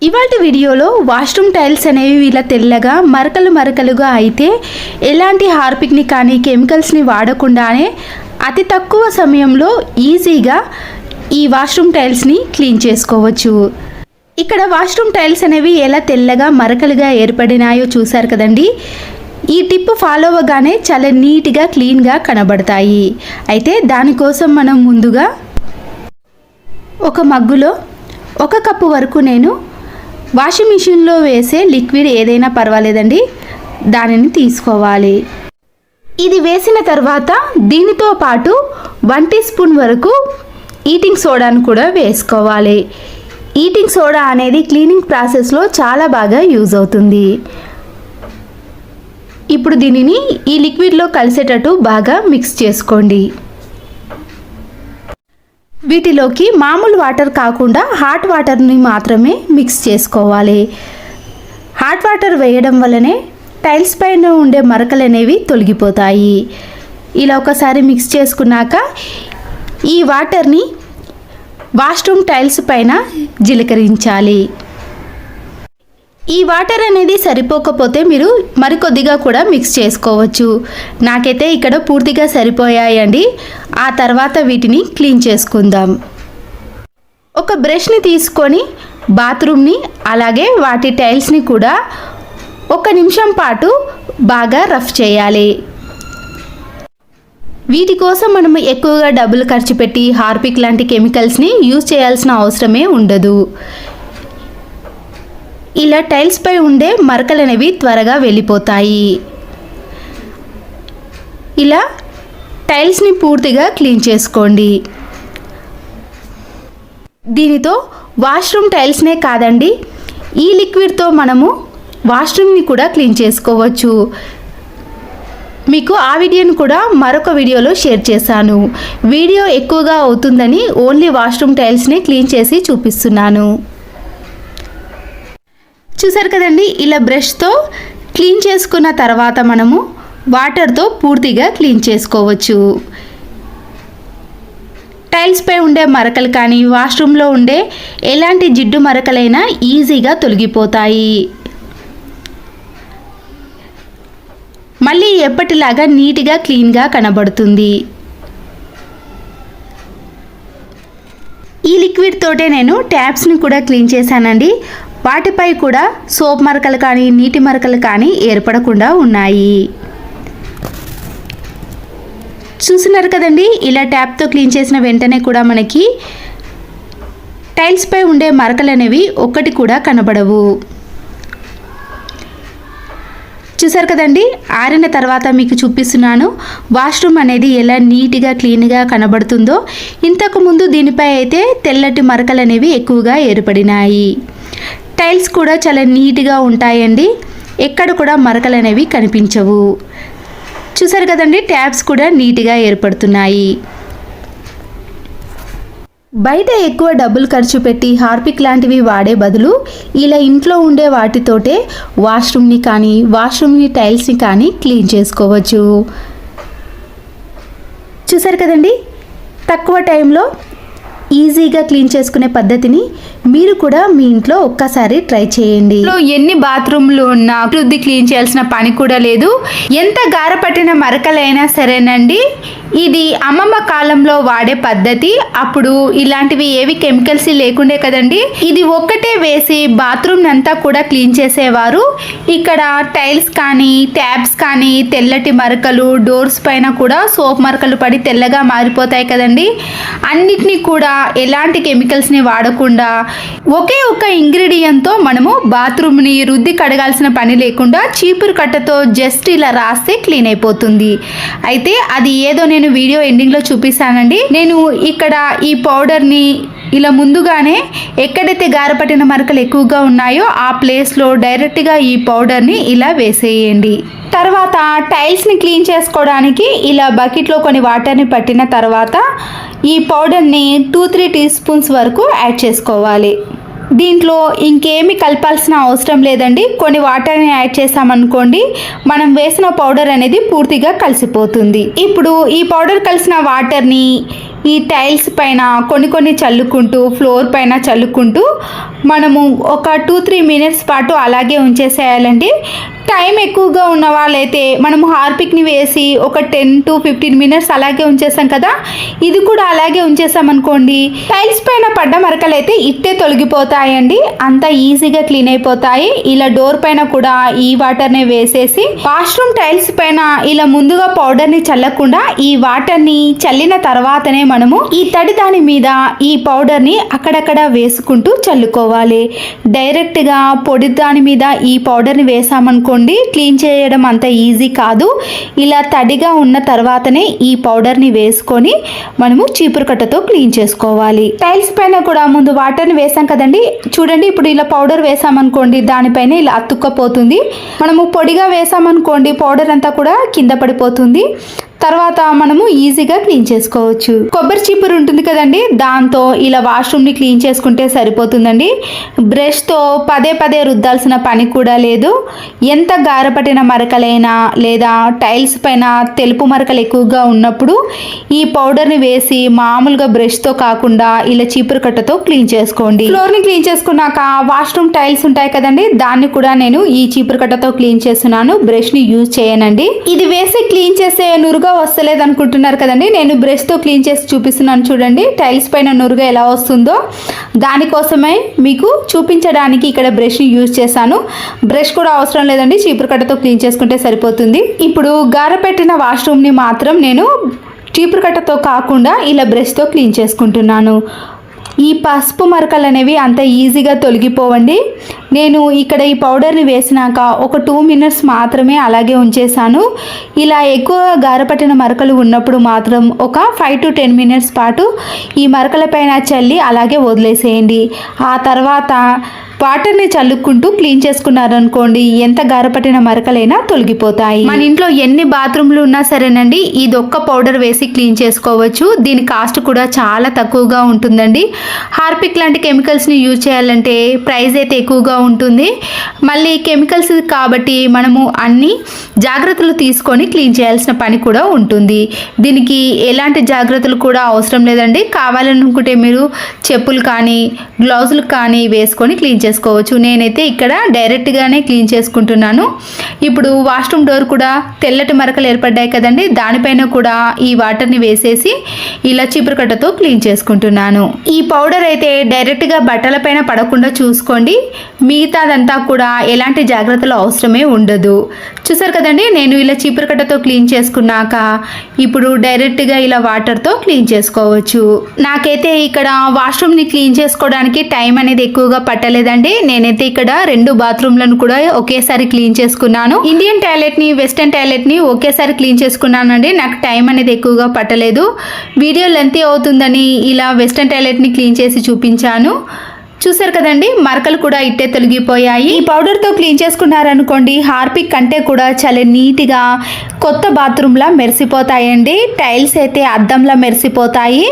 ఇవాల్టి వీడియోలో washroom tiles అనేవి ఇలా తెల్లగా మరకలు మరకలుగా అయితే ఎలాంటి హార్పిక్ని కానీ కెమికల్స్ని వాడకుండానే అతి తక్కువ సమయంలో ఈజీగా ఈ వాష్రూమ్ టైల్స్ని క్లీన్ చేసుకోవచ్చు. ఇక్కడ వాష్రూమ్ టైల్స్ అనేవి ఎలా తెల్లగా మరకలుగా ఏర్పడినాయో చూసారు కదండి. ఈ టిప్ ఫాలో అవ్వగానే చాలా నీట్గా క్లీన్గా కనబడతాయి. అయితే దానికోసం మనం ముందుగా ఒక మగ్గులో 1 కప్పు వరకు నేను వాషింగ్ మిషన్లో వేసే లిక్విడ్ ఏదైనా పర్వాలేదండి, దానిని తీసుకోవాలి. ఇది వేసిన తర్వాత దీనితో పాటు 1 టీ స్పూన్ వరకు ఈటింగ్ సోడాను కూడా వేసుకోవాలి. ఈటింగ్ సోడా అనేది క్లీనింగ్ ప్రాసెస్లో చాలా బాగా యూజ్ అవుతుంది. ఇప్పుడు దీనిని ఈ లిక్విడ్లో కలిసేటట్టు బాగా మిక్స్ చేసుకోండి. వీటిలోకి మామూలు వాటర్ కాకుండా హాట్ వాటర్ని మాత్రమే మిక్స్ చేసుకోవాలి. హాట్ వాటర్ వేయడం వల్లనే టైల్స్ పైన ఉండే మరకలు అనేవి తొలగిపోతాయి. ఇలా ఒకసారి మిక్స్ చేసుకున్నాక ఈ వాటర్ని వాష్రూమ్ టైల్స్ పైన జిలకరించాలి. ఈ వాటర్ అనేది సరిపోకపోతే మీరు మరికొద్దిగా కూడా మిక్స్ చేసుకోవచ్చు. నాకైతే ఇక్కడ పూర్తిగా సరిపోయాయండి. ఆ తర్వాత వీటిని క్లీన్ చేసుకుందాం. ఒక బ్రష్ని తీసుకొని బాత్రూమ్ని అలాగే వాటి టైల్స్ని కూడా 1 నిమిషం పాటు బాగా రఫ్ చేయాలి. వీటి కోసం మనము ఎక్కువగా డబ్బులు ఖర్చు పెట్టి హార్పిక్ లాంటి కెమికల్స్ని యూజ్ చేయాల్సిన అవసరమే ఉండదు. ఇలా టైల్స్ పై ఉండే మరకలు అనేవి త్వరగా వెళ్ళిపోతాయి. ఇలా టైల్స్ని పూర్తిగా క్లీన్ చేసుకోండి. దీనితో వాష్రూమ్ టైల్స్నే కాదండి, ఈ లిక్విడ్తో మనము వాష్రూమ్ని కూడా క్లీన్ చేసుకోవచ్చు. మీకు ఆ వీడియోను కూడా మరొక వీడియోలో షేర్ చేశాను. వీడియో ఎక్కువగా అవుతుందని ఓన్లీ వాష్రూమ్ టైల్స్ని క్లీన్ చేసి చూపిస్తున్నాను. చూసారు కదండి, ఇలా బ్రష్తో క్లీన్ చేసుకున్న తర్వాత మనము వాటర్తో పూర్తిగా క్లీన్ చేసుకోవచ్చు. టైల్స్ పై ఉండే మరకలు కానీ వాష్రూమ్లో ఉండే ఎలాంటి జిడ్డు మరకలైనా ఈజీగా తొలగిపోతాయి. మళ్ళీ ఎప్పటిలాగా నీట్గా క్లీన్గా కనబడుతుంది. ఈ లిక్విడ్ తోటే నేను ట్యాప్స్ని కూడా క్లీన్ చేశానండి. వాటిపై కూడా సోప్ మరకలు కానీ నీటి మరకలు కానీ ఏర్పడకుండా ఉన్నాయి. చూస్తున్నారు కదండి, ఇలా ట్యాప్తో క్లీన్ చేసిన వెంటనే కూడా మనకి టైల్స్ పై ఉండే మరకలు అనేవి ఒక్కటి కూడా కనబడవు. చూసారు కదండి, ఆరిన తర్వాత మీకు చూపిస్తున్నాను వాష్రూమ్ అనేది ఎలా నీట్గా క్లీన్గా కనబడుతుందో. ఇంతకుముందు దీనిపై అయితే తెల్లటి మరకలు అనేవి ఎక్కువగా ఏర్పడినాయి. టైల్స్ కూడా చాలా నీట్గా ఉంటాయండి, ఎక్కడ కూడా మరకలు అనేవి కనిపించవు. చూసారు కదండి, ట్యాప్స్ కూడా నీట్గా ఏర్పడుతున్నాయి. బయట ఎక్కువ డబ్బులు ఖర్చు పెట్టి హార్పిక్ లాంటివి వాడే బదులు ఇలా ఇంట్లో ఉండే వాటితోటే వాష్రూమ్ని కానీ వాష్రూమ్ని టైల్స్ని కానీ క్లీన్ చేసుకోవచ్చు. చూసారు కదండి, తక్కువ టైంలో ఈజీగా క్లీన్ చేసుకునే పద్ధతిని మీరు కూడా మీ ఇంట్లో ఒక్కసారి ట్రై చేయండి. ఎన్ని బాత్రూమ్లు ఉన్నా వృద్ధి క్లీన్ చేయాల్సిన పని కూడా లేదు. ఎంత గారపట్టిన మరకలైనా సరేనండి, ఇది అమ్మమ్మ కాలంలో వాడే పద్ధతి. అప్పుడు ఇలాంటివి ఏవి కెమికల్స్ లేకుండే కదండి. ఇది ఒక్కటే వేసి బాత్రూమ్ అంతా కూడా క్లీన్ చేసేవారు. ఇక్కడ టైల్స్ కానీ ట్యాప్స్ కానీ తెల్లటి మరకలు, డోర్స్ పైన కూడా సోప్ మరకలు పడి తెల్లగా మారిపోతాయి కదండి. అన్నిటినీ కూడా ఎలాంటి కెమికల్స్ని వాడకుండా ఒకే ఒక ఇంగ్రీడియంట్తో మనము బాత్రూమ్ని రుద్ది కడగాల్సిన పని లేకుండా చీపురు కట్టతో జస్ట్ ఇలా రాస్తే క్లీన్ అయిపోతుంది. అయితే అది ఏదో నేను వీడియో ఎండింగ్లో చూపిస్తానండి. నేను ఇక్కడ ఈ పౌడర్ని ఇలా ముందుగానే ఎక్కడైతే గారపట్టిన మరకలు ఎక్కువగా ఉన్నాయో ఆ ప్లేస్లో డైరెక్ట్గా ఈ పౌడర్ని ఇలా వేసేయండి. తర్వాత టైల్స్ని క్లీన్ చేసుకోవడానికి ఇలా బకెట్లో కొన్ని వాటర్ని పట్టిన తర్వాత ఈ పౌడర్ని 2-3 టీ స్పూన్స్ వరకు యాడ్ చేసుకోవాలి. దీంట్లో ఇంకేమి కలపాల్సిన అవసరం లేదండి. కొన్ని వాటర్ని యాడ్ చేసామనుకోండి, మనం వేసిన పౌడర్ అనేది పూర్తిగా కలిసిపోతుంది. ఇప్పుడు ఈ పౌడర్ కలిసిన వాటర్ని ఈ టైల్స్ పైన కొన్ని చల్లుకుంటూ ఫ్లోర్ పైన చల్లుకుంటూ మనము ఒక 2-3 మినిట్స్ పాటు అలాగే ఉంచేసేయాలండి. టైం ఎక్కువగా ఉన్న వాళ్ళైతే మనము హార్పిక్ని వేసి ఒక 10-15 మినిట్స్ అలాగే ఉంచేసాం కదా, ఇది కూడా అలాగే ఉంచేసామనుకోండి టైల్స్ పైన పడ్డ మరకలు అయితే ఇట్టే తొలగిపోతాయండి. అంత ఈజీగా క్లీన్ అయిపోతాయి. ఇలా డోర్ పైన కూడా ఈ వాటర్ని వేసేసి వాష్రూమ్ టైల్స్ పైన ఇలా ముందుగా పౌడర్ని చల్లకుండా ఈ వాటర్ని చల్లిన తర్వాతనే మనము ఈ తడి దాని మీద ఈ పౌడర్ని అక్కడక్కడ వేసుకుంటూ చల్లుకోవాలి. డైరెక్ట్గా పొడి దాని మీద ఈ పౌడర్ని వేసామనుకోండి క్లీన్ చేయడం అంత ఈజీ కాదు. ఇలా తడిగా ఉన్న తర్వాతనే ఈ పౌడర్ని వేసుకొని మనము చీపురు కట్టతో క్లీన్ చేసుకోవాలి. టైల్స్ పైన కూడా ముందు వాటర్ని వేసాం కదండి, చూడండి ఇప్పుడు ఇలా పౌడర్ వేసామనుకోండి దానిపైన ఇలా అతుక్కపోతుంది. మనము పొడిగా వేసామనుకోండి పౌడర్ అంతా కూడా కింద పడిపోతుంది. తర్వాత మనము ఈజీగా క్లీన్ చేసుకోవచ్చు. కొబ్బరి చీపురు ఉంటుంది కదండి, దాంతో ఇలా వాష్రూమ్ని క్లీన్ చేసుకుంటే సరిపోతుందండి. బ్రష్తో పదే రుద్దాల్సిన పని కూడా లేదు. ఎంత గారపట్టిన మరకలైనా లేదా టైల్స్ పైన తెలుపు మరకలు ఎక్కువగా ఉన్నప్పుడు ఈ పౌడర్ని వేసి మామూలుగా బ్రష్తో కాకుండా ఇలా చీపురు కట్టతో క్లీన్ చేసుకోండి. ఫ్లోర్ని క్లీన్ చేసుకున్నాక వాష్రూమ్ టైల్స్ ఉంటాయి కదండి, దాన్ని కూడా నేను ఈ చీపురు కట్టతో క్లీన్ చేస్తున్నాను. బ్రష్ని యూజ్ చేయనండి. ఇది వేసి క్లీన్ చేసే నురుగా వస్తలేదు అనుకుంటున్నారు కదండి, నేను బ్రష్తో క్లీన్ చేసి చూపిస్తున్నాను. చూడండి టైల్స్ పైన నురుగా ఎలా వస్తుందో, దానికోసమే మీకు చూపించడానికి ఇక్కడ బ్రష్ని యూజ్ చేశాను. బ్రష్ కూడా అవసరం లేదండి, చీపురు కట్టతో క్లీన్ చేసుకుంటే సరిపోతుంది. ఇప్పుడు గారపెట్టిన వాష్రూమ్ని మాత్రం నేను చీపురు కట్టతో కాకుండా ఇలా బ్రష్తో క్లీన్ చేసుకుంటున్నాను. ఈ పసుపు మరకలు అనేవి అంత ఈజీగా తొలగిపోవండి. నేను ఇక్కడ ఈ పౌడర్ని వేసినాక ఒక 2 మినిట్స్ మాత్రమే అలాగే ఉంచేసాను. ఇలా ఎక్కువ గారపట్టిన మరకలు ఉన్నప్పుడు మాత్రం ఒక 5-10 మినిట్స్ పాటు ఈ మరకల పైన చల్లి అలాగే వదిలేసేయండి. ఆ తర్వాత వాటర్ని చల్లుకుంటూ క్లీన్ చేసుకున్నారనుకోండి ఎంత గారపట్టిన మరకలైనా తొలగిపోతాయి. మన ఇంట్లో ఎన్ని బాత్రూమ్లు ఉన్నా సరేనండి ఇది ఒక్క పౌడర్ వేసి క్లీన్ చేసుకోవచ్చు. దీని కాస్ట్ కూడా చాలా తక్కువగా ఉంటుందండి. హార్పిక్ లాంటి కెమికల్స్ని యూజ్ చేయాలంటే ప్రైస్ అయితే ఎక్కువగా ఉంటుంది. మళ్ళీ కెమికల్స్ కాబట్టి మనము అన్ని జాగ్రత్తలు తీసుకొని క్లీన్ చేయాల్సిన పని కూడా ఉంటుంది. దీనికి ఎలాంటి జాగ్రత్తలు కూడా అవసరం లేదండి. కావాలనుకుంటే మీరు చెప్పులు కానీ గ్లౌజులు కానీ వేసుకొని క్లీన్ చేసుకోవచ్చు. నేనైతే ఇక్కడ డైరెక్ట్గానే క్లీన్ చేసుకుంటున్నాను. ఇప్పుడు వాష్రూమ్ డోర్ కూడా తెల్లటి మరకలు ఏర్పడ్డాయి కదండి, దానిపైన కూడా ఈ వాటర్ని వేసేసి ఇలా చీపురు కట్టతో క్లీన్ చేసుకుంటున్నాను. ఈ పౌడర్ అయితే డైరెక్ట్గా బట్టల పైన పడకుండా చూసుకోండి. మిగతాదంతా కూడా ఎలాంటి జాగ్రత్తలు అవసరమే ఉండదు. చూసారు కదండి, నేను ఇలా చీపురు కట్టతో క్లీన్ చేసుకున్నాక ఇప్పుడు డైరెక్ట్గా ఇలా వాటర్తో క్లీన్ చేసుకోవచ్చు. నాకైతే ఇక్కడ వాష్రూమ్ని క్లీన్ చేసుకోవడానికి టైం అనేది ఎక్కువగా పట్టలేదండి. నేనైతే ఇక్కడ 2 బాత్రూమ్లను కూడా ఒకేసారి క్లీన్ చేసుకున్నాను. ఇండియన్ టాయిలెట్ని వెస్టర్న్ టాయిలెట్ని ఒకేసారి క్లీన్ చేసుకున్నానండి. నాకు టైం అనేది ఎక్కువగా పట్టలేదు. వీడియో లెంతీ అవుతుందని ఇలా వెస్టర్న్ టాయిలెట్ని క్లీన్ చేసి చూపించాను. చూసారు కదండి, మరకలు కూడా ఇట్టే తొలగిపోయాయి. ఈ పౌడర్తో క్లీన్ చేసుకున్నారనుకోండి హార్పిక్ కంటే కూడా చాలా నీట్గా కొత్త బాత్రూమ్లా మెరిసిపోతాయండి. టైల్స్ అయితే అద్దంలా మెరిసిపోతాయి.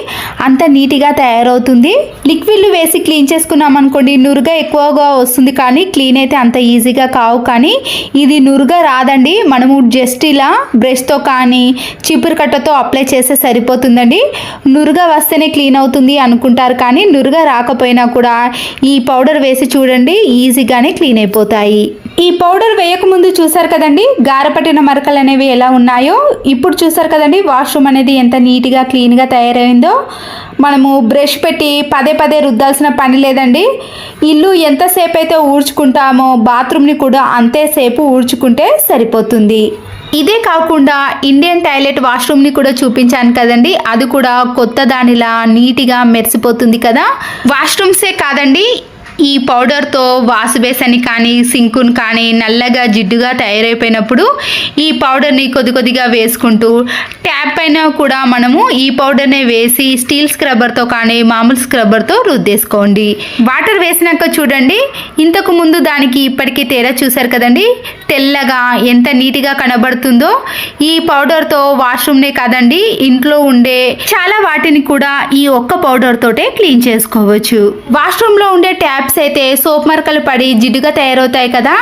అంత నీట్గా తయారవుతుంది. లిక్విడ్లు వేసి క్లీన్ చేసుకున్నాం అనుకోండి నురుగా ఎక్కువగా వస్తుంది, కానీ క్లీన్ అయితే అంత ఈజీగా కావు. కానీ ఇది నురుగా రాదండి. మనము జస్ట్ ఇలా బ్రష్తో కానీ చీపురు కట్టతో అప్లై చేస్తే సరిపోతుందండి. నురుగా వస్తేనే క్లీన్ అవుతుంది అనుకుంటారు, కానీ నురుగా రాకపోయినా కూడా ఈ పౌడర్ వేసి చూడండి ఈజీగానే క్లీన్ అయిపోతాయి. ఈ పౌడర్ వేయకముందు చూసారు కదండి గారపట్టిన మరకలు అనేవి ఎలా ఉన్నాయో. ఇప్పుడు చూసారు కదండి వాష్రూమ్ అనేది ఎంత నీట్గా క్లీన్గా తయారైందో. మనము బ్రష్ పెట్టి పదే రుద్దాల్సిన పని లేదండి. ఇల్లు ఎంతసేపు అయితే ఊడ్చుకుంటామో బాత్రూమ్ని కూడా అంతేసేపు ఊడ్చుకుంటే సరిపోతుంది. ఇదే కాకుండా ఇండియన్ టాయిలెట్ వాష్రూమ్ని కూడా చూపించాను కదండి, అది కూడా కొత్త దానిలా నీట్గా మెరిసిపోతుంది కదా. వాష్రూమ్సే కాదండి, ఈ పౌడర్తో వాష్ బేసిన్ కానీ సింకును కానీ నల్లగా జిడ్డుగా తయారైపోయినప్పుడు ఈ పౌడర్ని కొద్దిగా వేసుకుంటూ ట్యాప్ పైన కూడా మనము ఈ పౌడర్నే వేసి స్టీల్ స్క్రబ్బర్తో కానీ మామూలు స్క్రబ్బర్తో రుద్దేసుకోండి. వాటర్ వేసినాక చూడండి ఇంతకు ముందు దానికి ఇప్పటికీ తేడా చూసారు కదండి, తెల్లగా ఎంత నీట్గా కనబడుతుందో. ఈ పౌడర్తో వాష్రూమ్నే కాదండి ఇంట్లో ఉండే చాలా వాటిని కూడా ఈ ఒక్క పౌడర్ తోటే క్లీన్ చేసుకోవచ్చు. వాష్రూమ్లో ఉండే ట్యాప్ అయితే సోప్ మరకలు పడి జిడ్డుగా తయారవుతాయి కదా.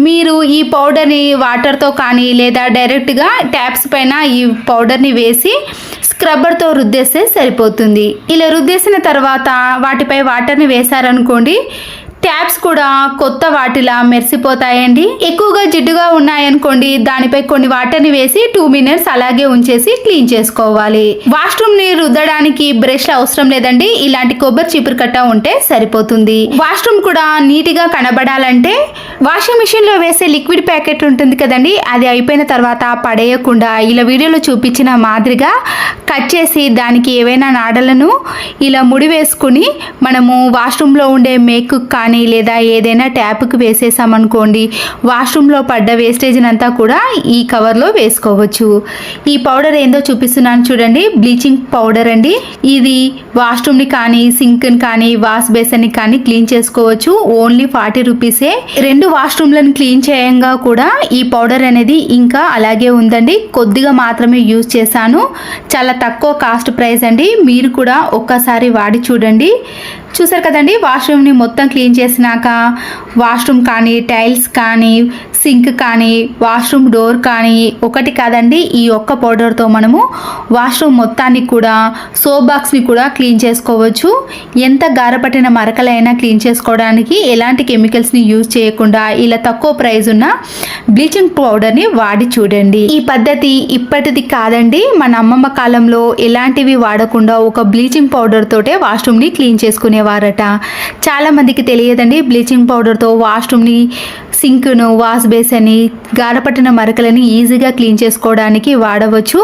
మీరు ఈ పౌడర్ని వాటర్తో కానీ లేదా డైరెక్ట్గా ట్యాప్స్ పైన ఈ పౌడర్ని వేసి స్క్రబ్బర్తో రుద్దేస్తే సరిపోతుంది. ఇలా రుద్దేసిన తర్వాత వాటిపై వాటర్ని వేశారనుకోండి, ట్యాప్స్ కూడా కొత్త వాటిలా మెరిసిపోతాయండి. ఎక్కువగా జిడ్డుగా ఉన్నాయనుకోండి, దానిపై కొన్ని వాటర్ని వేసి 2 minutes అలాగే ఉంచేసి క్లీన్ చేసుకోవాలి. వాష్రూమ్ ని రుద్దడానికి బ్రష్ అవసరం లేదండి, ఇలాంటి కొబ్బరి చీపురు కట్ట ఉంటే సరిపోతుంది. వాష్రూమ్ కూడా నీట్ గా కనబడాలంటే వాషింగ్ మిషన్ లో వేసే లిక్విడ్ ప్యాకెట్ ఉంటుంది కదండి, అది అయిపోయిన తర్వాత పడేయకుండా ఇలా వీడియోలో చూపించిన మాదిరిగా కట్ చేసి దానికి ఏవైనా నాడలను ఇలా ముడి వేసుకుని మనము వాష్రూమ్లో ఉండే మేకు కానీ లేదా ఏదైనా ట్యాప్కి వేసేసామనుకోండి, వాష్రూమ్లో పడ్డ వేస్టేజ్ని అంతా కూడా ఈ కవర్లో వేసుకోవచ్చు. ఈ పౌడర్ ఏందో చూపిస్తున్నాను చూడండి, బ్లీచింగ్ పౌడర్ అండి. ఇది వాష్రూమ్ని కానీ సింక్ని కానీ వాష్ బేసిన్ని కానీ క్లీన్ చేసుకోవచ్చు. ఓన్లీ 40 రూపీసే. 2 వాష్రూమ్లను క్లీన్ చేయంగా కూడా ఈ పౌడర్ అనేది ఇంకా అలాగే ఉందండి. కొద్దిగా మాత్రమే యూజ్ చేశాను, చాలా తక్కువ కాస్ట్ ప్రైస్ అండి. మీరు కూడా ఒక్కసారి వాడి చూడండి. చూసారు కదండి, వాష్రూమ్ని మొత్తం క్లీన్ చేసినాక వాష్రూమ్ కానీ టైల్స్ కానీ సింక్ కానీ వాష్రూమ్ డోర్ కానీ ఒకటి కాదండి, ఈ ఒక్క పౌడర్తో మనము వాష్రూమ్ మొత్తాన్ని కూడా సోప్ బాక్స్ని కూడా క్లీన్ చేసుకోవచ్చు. ఎంత గారపట్టిన మరకలైనా క్లీన్ చేసుకోవడానికి ఎలాంటి కెమికల్స్ని యూజ్ చేయకుండా ఇలా తక్కువ ప్రైస్ ఉన్న బ్లీచింగ్ పౌడర్ని వాడి చూడండి. ఈ పద్ధతి ఇప్పటిది కాదండి, మన అమ్మమ్మ కాలంలో ఎలాంటివి వాడకుండా ఒక బ్లీచింగ్ పౌడర్ తోటే వాష్రూమ్ని క్లీన్ చేసుకునేవారట. చాలా మందికి తెలియదండి, బ్లీచింగ్ పౌడర్తో వాష్రూమ్ని సింక్ను వాష్ బేసిన్ని గారపట్టిన మరకలని ఈజీగా క్లీన్ చేసుకోవడానికి వాడవచ్చు.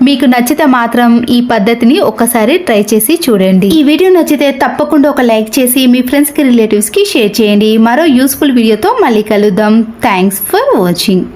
మీకు నచ్చితే మాత్రం ఈ పద్ధతిని ఒక్కసారి ట్రై చేసి చూడండి. ఈ వీడియో నచ్చితే తప్పకుండా ఒక లైక్ చేసి మీ ఫ్రెండ్స్కి రిలేటివ్స్కి షేర్ చేయండి. మరో యూస్ఫుల్ వీడియోతో మళ్ళీ కలుద్దాం. Thanks for watching.